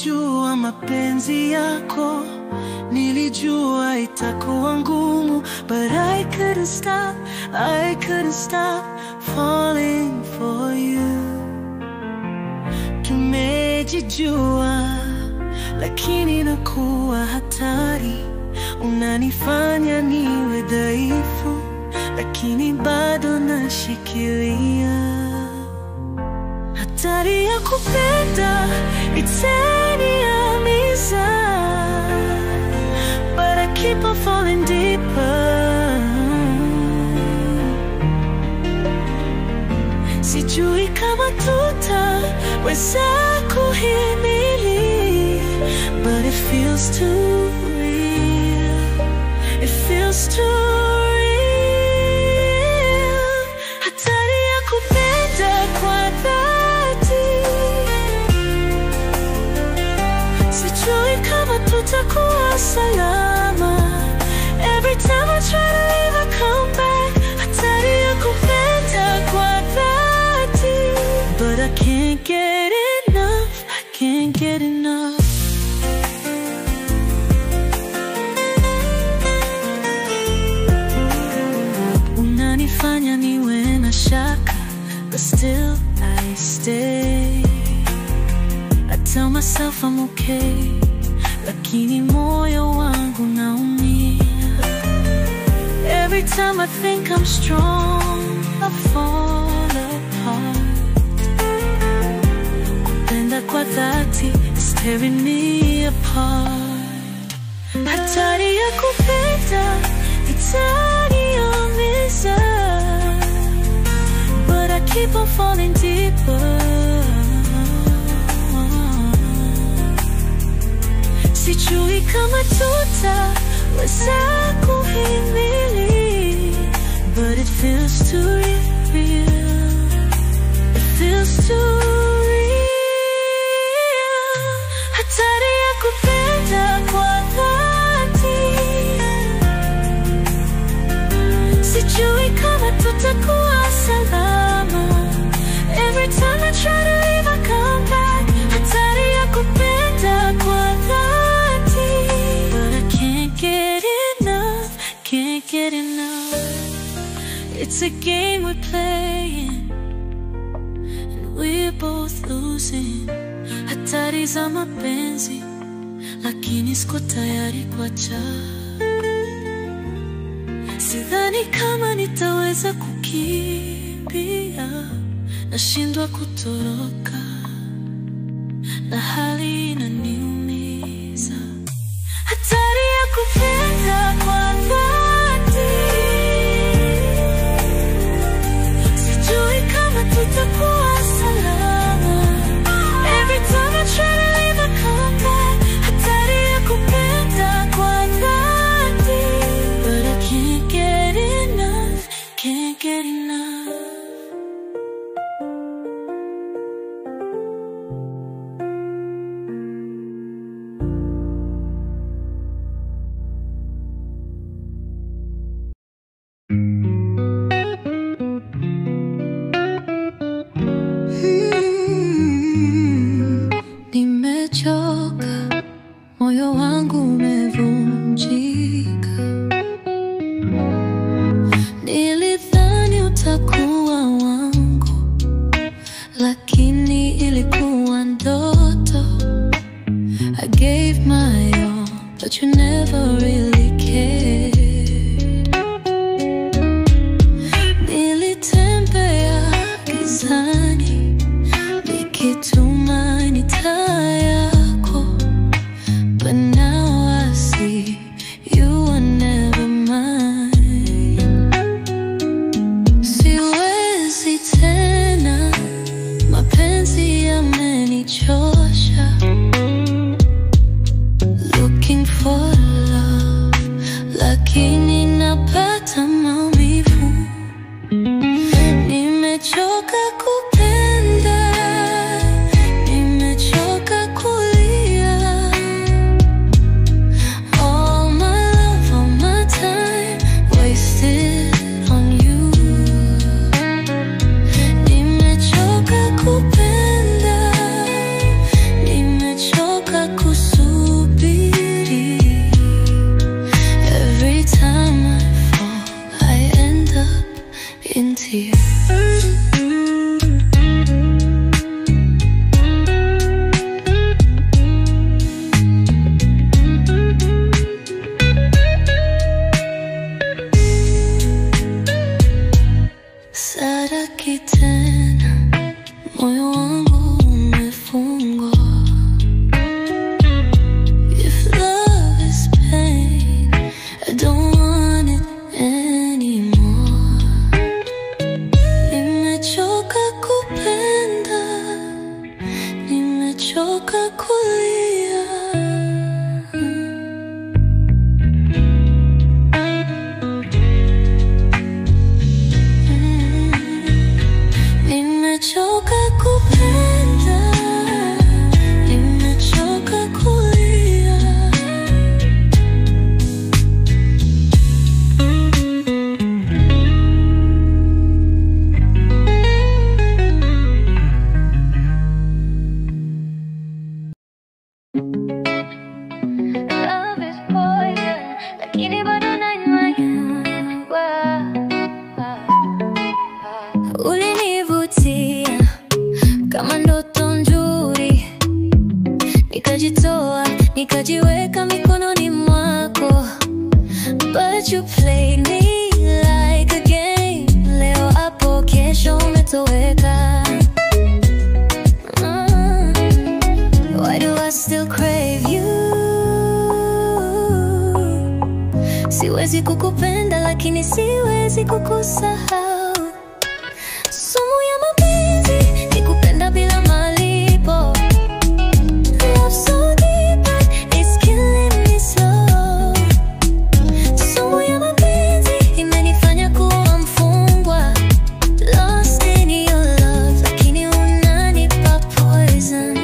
Nilipojua mapenzi yako, nilijua itakuwa ngumu, but I couldn't stop falling for you. Tumejijua, lakini nakuwa hatari. Unanifanya niwe dhaifu, lakini bado nashikilia. Hatari ya kupenda itaniumiza, but I keep on falling deeper. Sijui kama tutaweza kuhimili, but it feels too real. It feels too real. Hatari ya kupenda kwa dhati. Sijui kama tutakuwa salama. Every time I try to leave, I come back. Hatari ya kupenda kwa dhati. But I can't get enough. I can't get enough. Unanifanya niwe na shaka, but still I stay. I tell myself I'm okay, lakini moyo wangu naumia. Every time I think I'm strong, I fall apart. Kupenda kwa dhati is tearing me apart. Hatari ya kupenda itaniumiza, but I keep on falling deeper. Sijui kama tutaweza kuhimili, but it feels too real. It feels too real. Hatari ya kupenda kwa dhati. Sijui kama tutakuwa salama. Every time I try to leave, I come back. Hatari ya kupenda kwa dhati. But I can't get enough, can't get enough. It's a game we're playing, and we're both losing. Hatari za mapenzi, lakini siko tayari kuacha. Sidhani kama nitaweza kukimbia, nashindwa kutoroka, na hali inaniumiza. Hatari ya kupenda kwa dhati. Sijui kama tutakuwa salama. Every time I try to leave, I come back. Hatari ya kupenda kwa dhati. But I can't get enough, can't get enough. Nimechoka, moyo wangu umevunjika. Nilidhani utakuwa wangu, lakini ilikuwa ndoto. I gave my all, but you never really cared. Nilitembea gizani, nikitumai taa yako, but now I see you were never mine. Siwezi tena, mapenzi yamenichosha. Looking for love, nikajitoa, nikajiweka mikononi mwako. But you played me like a game. Leo hapo, kesho umetoweka. Why do I still crave you? Siwezi kukupenda lakini siwezi kukusahau. Sumu ya mapenzi ni kupenda bila malipo. Love so deep but it's killing me slow. Sumu ya mapenzi imenifanya kuwa mfungwa, lost in your love, lakini unanipa poison.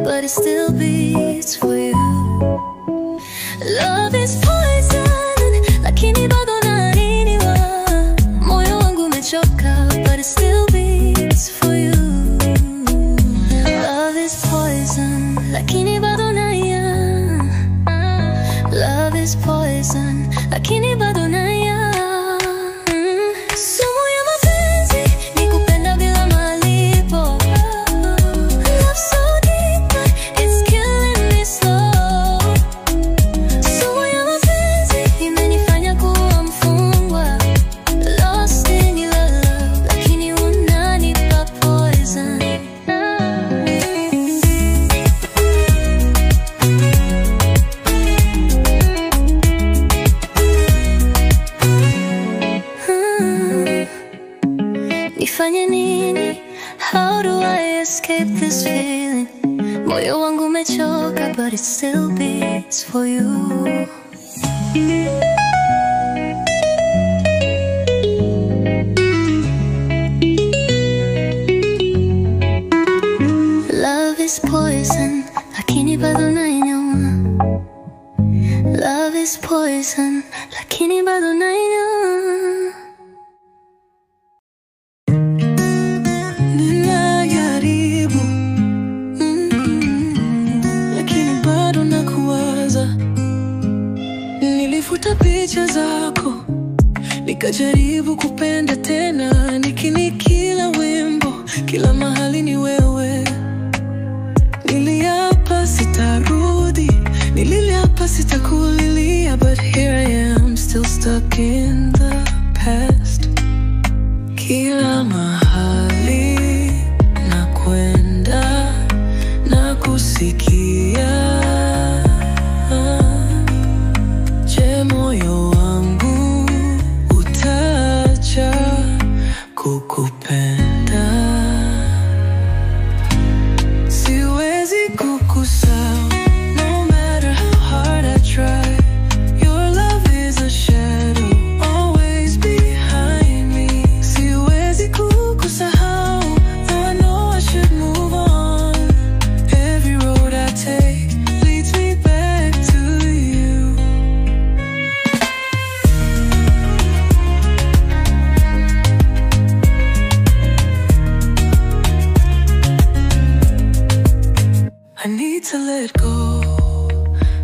But it still beats for you. Love is poison, lakini bado nainiwa. Moyo wangu umechoka, but it still beats for you. Love is poison, lakini bado naiya. Love is poison, lakini bado naiya. Sumu ya mapenzi ni kupenda bila malipo. Love so nifanye nini? How do I escape this feeling? Moyo wangu umechoka, but it still beats for you. Love is poison, lakini bado nainywa. Love is poison, lakini bado nainywa. Nilifuta picha zako, nikajaribu kupenda tena, nikini kila wimbo, kila mahali ni wewe. Niliapa sitarudi, niliapa sitakulilia, but here I am, still stuck in the past. Kila mahali na kwenda na kusikia. Moyo wangu utaacha kukupenda. Siwezi kukusahau, no matter how hard I try. Your love is a shadow, always behind me. Siwezi kukusahau, I know I should move on. Every road I take leads me back to you. I need to let go,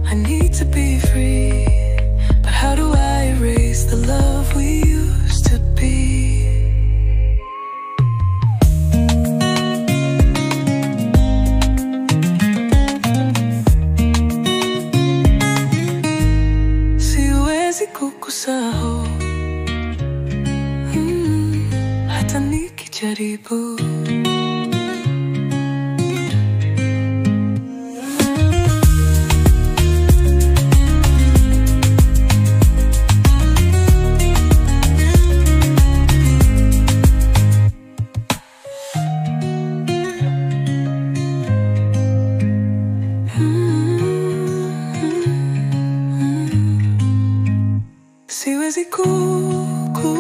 I need to be free. But how do I erase the love we used to be? Siwezi kukusahau, hata nikijaribu. Siwezi kukusahau,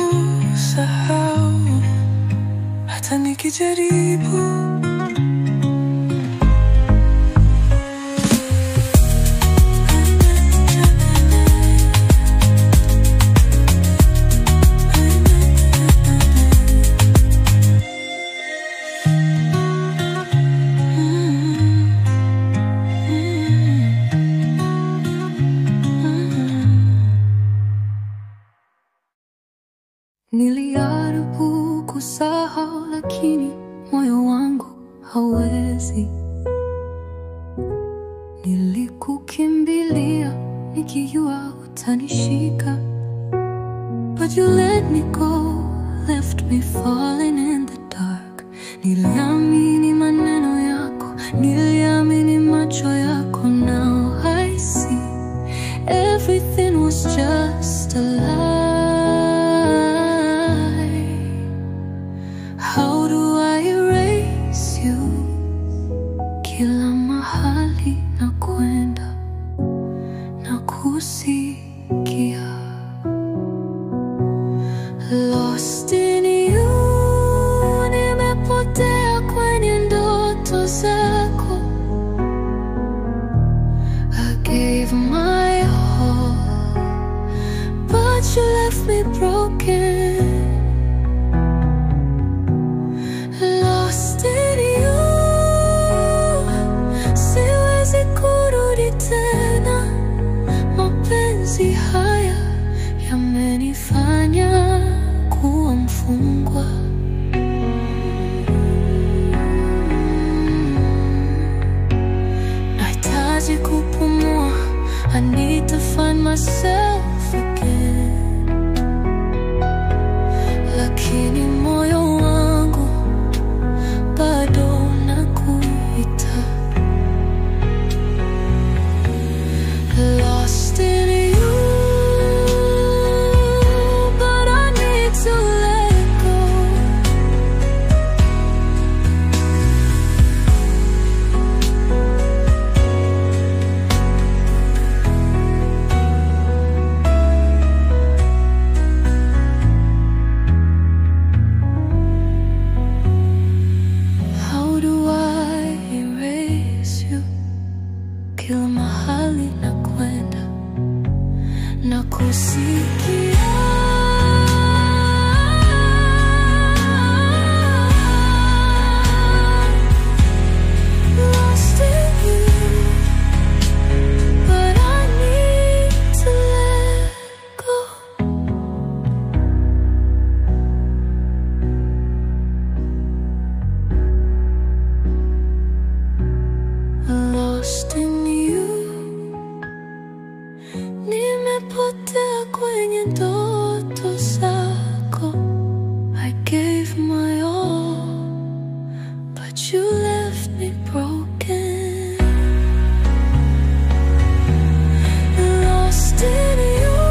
hata nikijaribu. kukimbilia nikijua utanishika. But you let me go, left me falling in the dark. Niliamini maneno yako, niliamini macho yako. Now I see everything was just a lie. How do I erase you? Kila mahali nakwenda nakusikia. Lost in you, nimepotea kwenye ndoto zako. I gave my all, but you left me broken. Lost in you, siwezi kurudi tena. Mapenzi haya yamenifanya kuwa mfungwa. Nahitaji kupumua, I need to find myself again. Lakini moyo wangu bado unakuita. Lost in you, but I need to let go. How do I erase you? Kila mahali nakwenda nakusikia. Lost in you, but I need to let go. Lost in you, nimepotea kwenye ndoto zako. I gave my all, but you left me broken. Lost in you,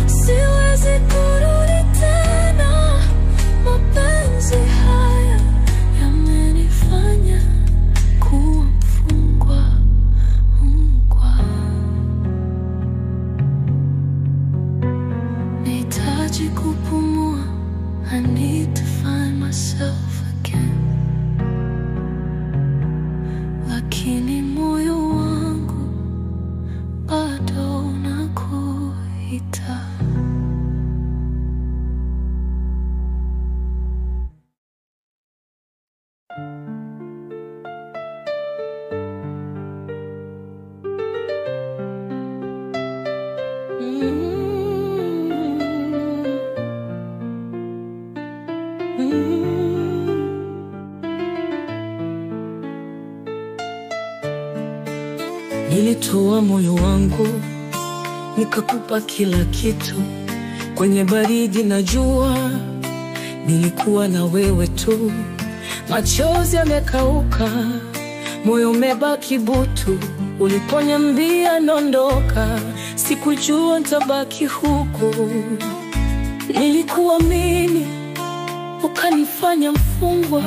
siwezi kurudi tena. Mapenzi haya yamenifanya kuwa mfungwa. Nahitaji kupumua, I need to find myself again. Lakini moyo wangu bado unakuita. Nilitoa moyo wangu nikakupa kila kitu. Kwenye baridi na jua nilikuwa na wewe tu. Machozi yamekauka, moyo umebaki butu. Uliponiambia nondoka, sikujua nitabaki huku. Nilikuamini, ukanifanya mfungwa.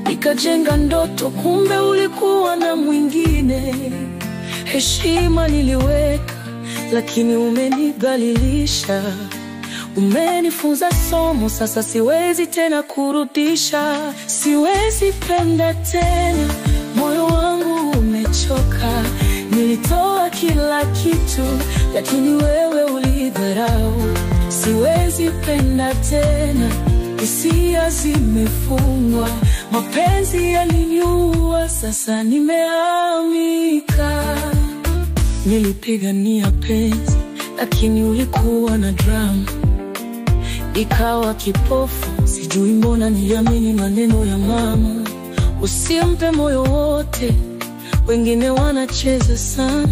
Nikajenga ndoto, kumbe ulikuwa na mwingine. Heshima niliweka, lakini umenidhalilisha. Umenifunza somo, sasa siwezi tena kurudisha. Siwezi penda tena, moyo wangu umechoka. Nilitoa kila kitu, lakini wewe ulidharau. Siwezi penda tena, hisia zimefungwa. Mapenzi yaliniua, sasa nimehamika. Nilipigania penzi, lakini ulikuwa na drama. Ikawa kipofu, sijui mbona niliamini maneno ya mama. Usimpe moyo wote, wengine wanacheza sana,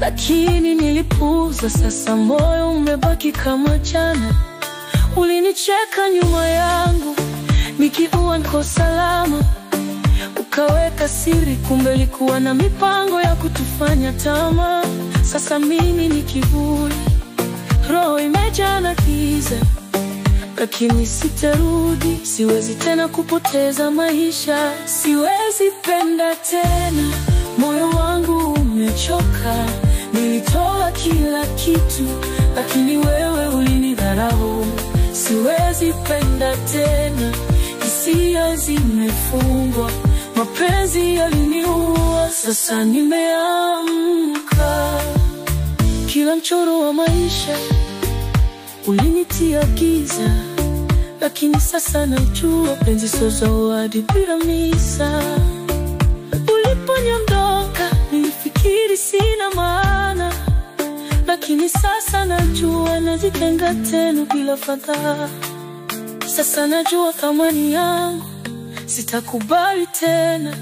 lakini nilipuuza. Sasa moyo umebaki kama jana. Ulinicheka nyuma yangu nikiwa niko salama, ukaweka siri, kumbe ilikuwa na mipango ya kutufanya tamaa. Sasa mimi ni kivuli, roho imejaa na giza, lakini sitarudi. Siwezi tena kupoteza maisha, siwezi penda tena, moyo wangu umechoka. Nilitoa kila kitu, lakini wewe ulinidharau. Siwezi penda tena, hisia zimefungwa, mapenzi yaliniua. Sasa nimeamka, kila mchoro wa maisha ulinitia giza, lakini sasa najua penzi sio zawadi bila misa. Uliponiondoka nilifikiri sina maana, lakini sasa najua najitenga tena bila fadhaa. Sasa najua thamani yangu, sitakubali tena.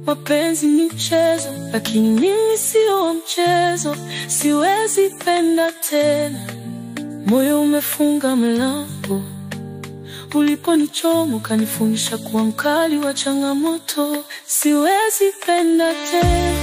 Mapenzi ni mchezo, lakini mimi sio mchezo. Siwezi penda tena, moyo umefunga mlango. Uliponichoma ukanifundisha kuwa mkali wa changamoto. Siwezi penda tena.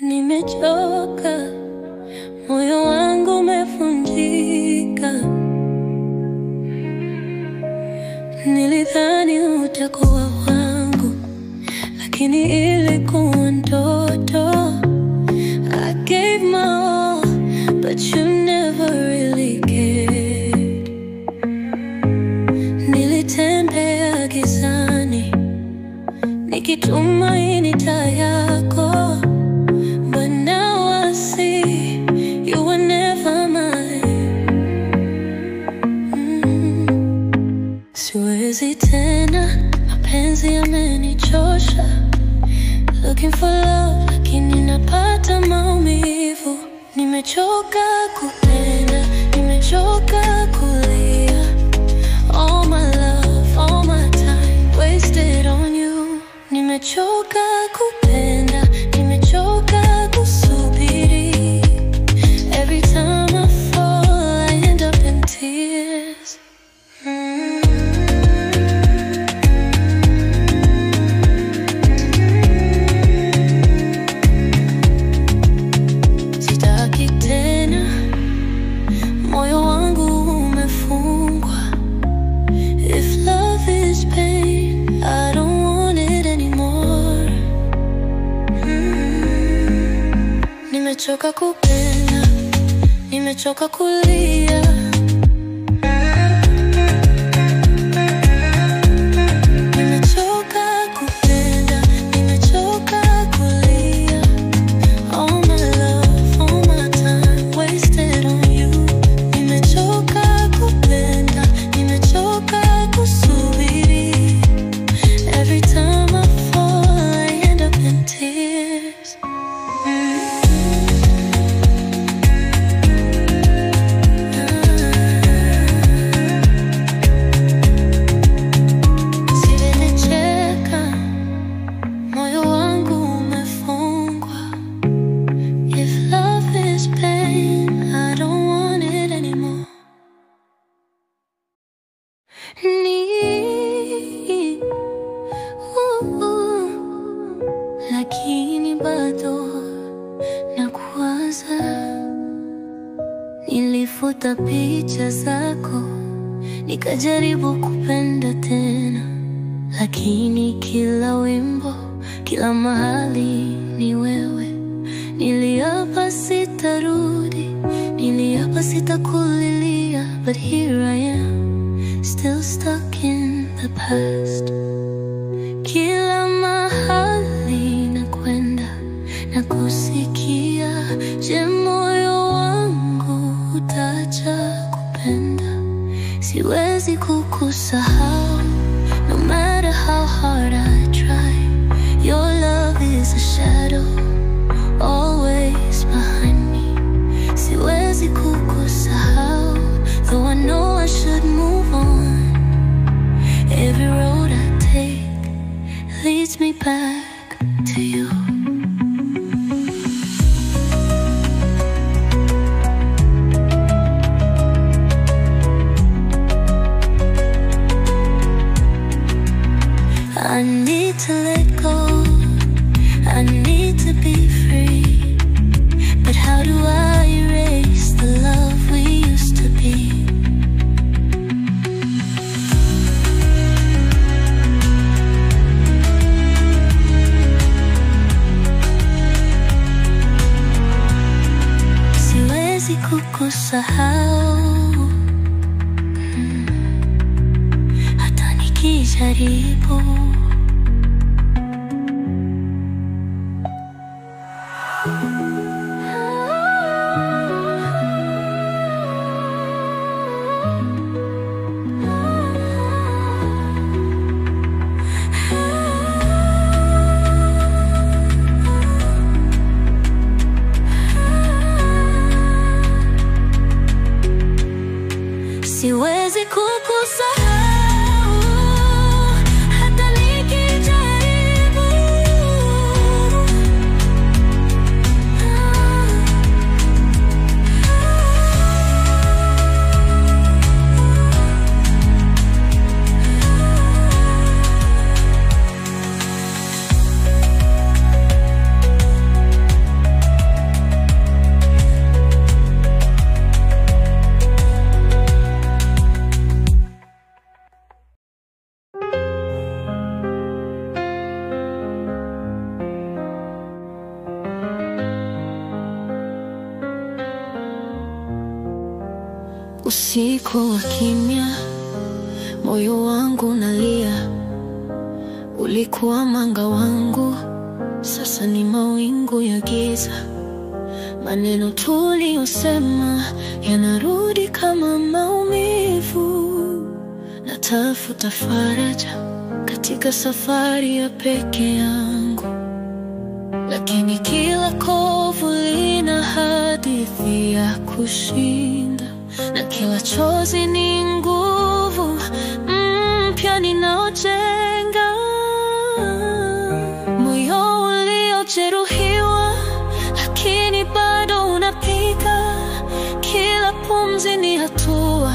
Nimechoka, moyo wangu umevunjika. Nilidhani utakuwa wangu, lakini ilikuwa ndoto. I gave my all, but you never really cared. Nilitembea gizani nikitumaini taa yako, but now I see you were never mine. Siwezi tena, mapenzi yamenichosha. Looking for love, lakini napata maumivu. Nimechoka kupenda, nimechoka kulia. All my love, all my time wasted on you. Nimechoka kupenda, nimechoka kusubiri. Every time I fall, I end up in tears. Sitaki tena, moyo wangu umefungwa. If love is pain, I don't want it anymore. Nimechoka kupenda, nimechoka kulia. Nimechoka kupenda, nimechoka kulia. All my love, all my time wasted on you. Nimechoka kupenda, nimechoka kusubiri. Every time I fall, I end up in tears. Sijanicheka, moyo wangu umefungwa. If love is pain, I don't want it anymore. Lakini bado nakuwaza. Nilifuta picha zako, nikajaribu kupenda tena, lakini kila wimbo, kila mahali ni wewe. nitakulilia, but here I am, still stuck in the past. Kila mahali nakwenda na kusikia, je, moyo wangu utaja kupenda? Siwezi kukusahau, no matter how hard I try. Your love is a shadow, always behind me. Siwezi kukusahau, though I know I should move on. Every road I take leads me back to you. I need to let go, I need to be free. But how do I erase the love we used to be? Siwezi kukusahau, hata nikijaribu. Siwezi kukusahau, hata nikijaribu. Usiku wa kimya, moyo wangu nalia. Ulikuwa mwanga wangu, sasa ni mawingu ya giza. Maneno tuliyosema yanarudi kama maumivu. Natafuta faraja katika safari ya peke yangu, lakini kila kovu lina hadithi ya kushinda. Na kila chozi ni nguvu mpya ninaojenga. Moyo uliojeruhiwa lakini bado unapiga. Kila pumzi ni hatua,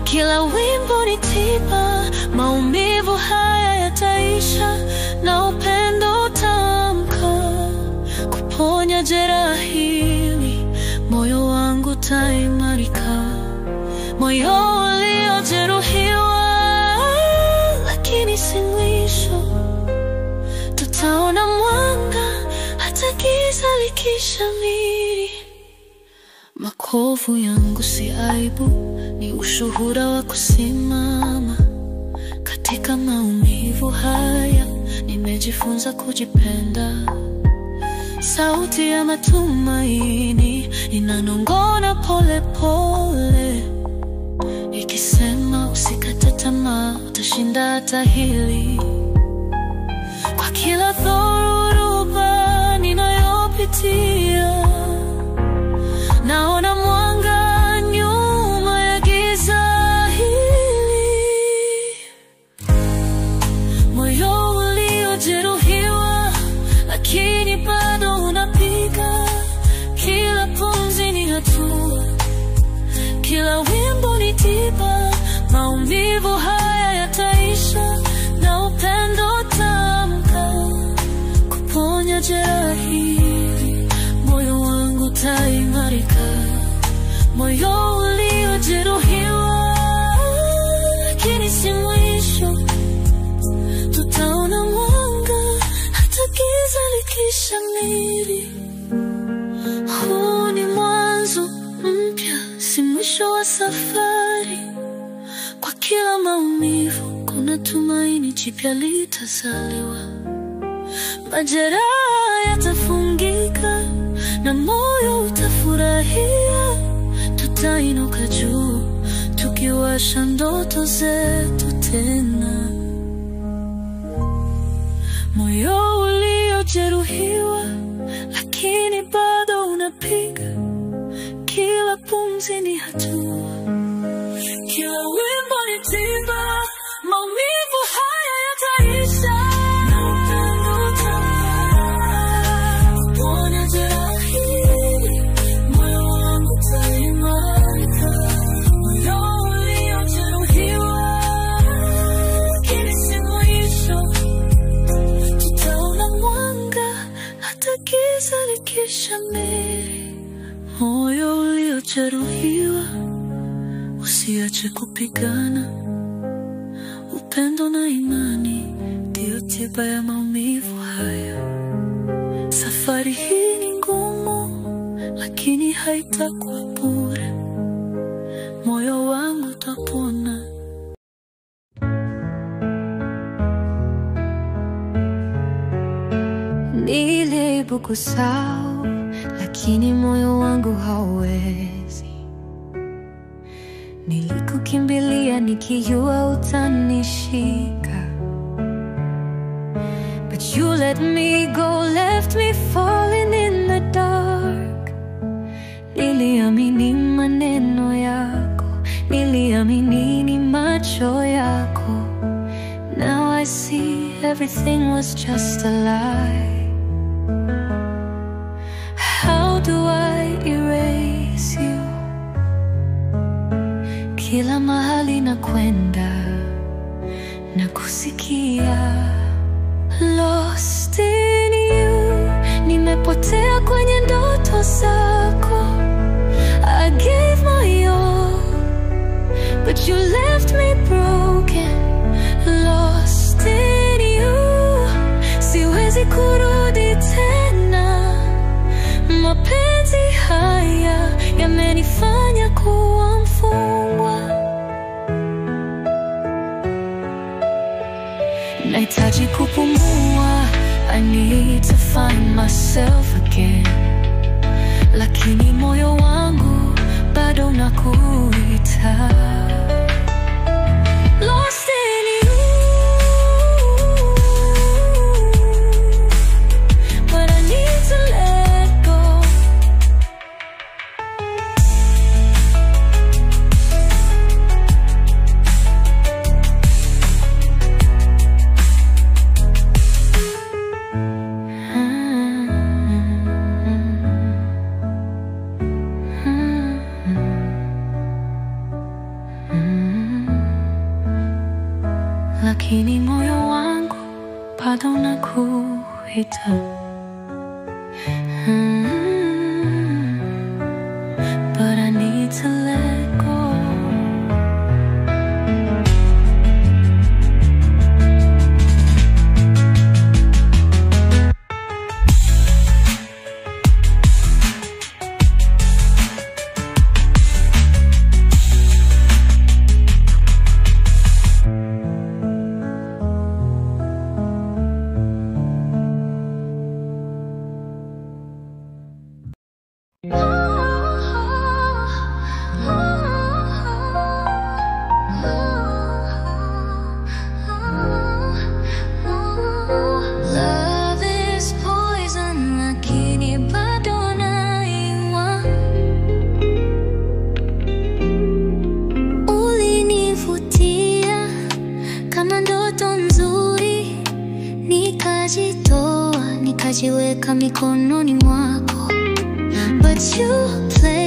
kila wimbo ni tiba. Maumivu haya yataisha na upendo utaamka kuponya jeraha hili. Moyo wangu utaimarika. Moyo uliojeruhiwa lakini si mwisho. Tutaona mwanga hata giza likishamiri. Makovu yangu si aibu, ni ushuhuda wa kusimama. Katika maumivu haya nimejifunza kujipenda. Sauti ya matumaini inanong'ona pole pole, ikisema usikate tamaa, utashinda hata hili. Kwa kila dhoruba ninayopitia, naona mwanga nyuma ya giza hili. Moyo uliojeruhiwa lakini bado unapiga. Kila pumzi ni hatua, kila wimbo ni tiba. Maumivu haya yataisha na upendo utaamka kuponya jeraha hili. Moyo wangu utaimarika. Moyo uliojeruhiwa lakini si mwisho. Tutaona mwanga hata giza likishamiri. Huu ni mwanzo mpya, mwisho wa safari. Kwa kila maumivu kuna tumaini jipya litazaliwa. Majeraha yatafungika na moyo utafurahia. Tutainuka juu tukiwasha ndoto zetu tena. Moyo uliojeruhiwa lakini bado unapiga. Kila pumzi ni hatua, kila wimbo ni tiba. Maumivu haya yataisha. Kupona jeraha hili, moyo wangu utaimarika. Moyo uliojeruhiwa lakini si mwisho. Tutaona mwanga hata giza likishamiri. Moyo uliojeruhiwa, usiache kupigana. Upendo na imani ndio tiba ya maumivu haya. Safari hii ni ngumu, lakini haitakuwa bure. Moyo wangu utapona. Nilijaribu kusahau, lakini moyo wangu hauwezi. Nilikukimbilia nikijua utanishika, but you let me go, left me falling in the dark. Niliamini maneno yako, niliamini ni macho yako. Now I see everything was just a lie. How do I erase you? Kila mahali nakwenda na kusikia. Lost in you, nimepotea kwenye ndoto zako. I gave my all, but you left me broken. Lost in you, siwezi kurudi tena. Mapenzi haya yamenifanya kuwa mfungwa. Nahitaji kupumua, I need to find myself again. Lakini moyo wangu bado unakuita. Lost in you, but I need to let go. Lakini moyo wangu bado unakuita. But I need to let go. Nikajiweka mikononi mwako, but you play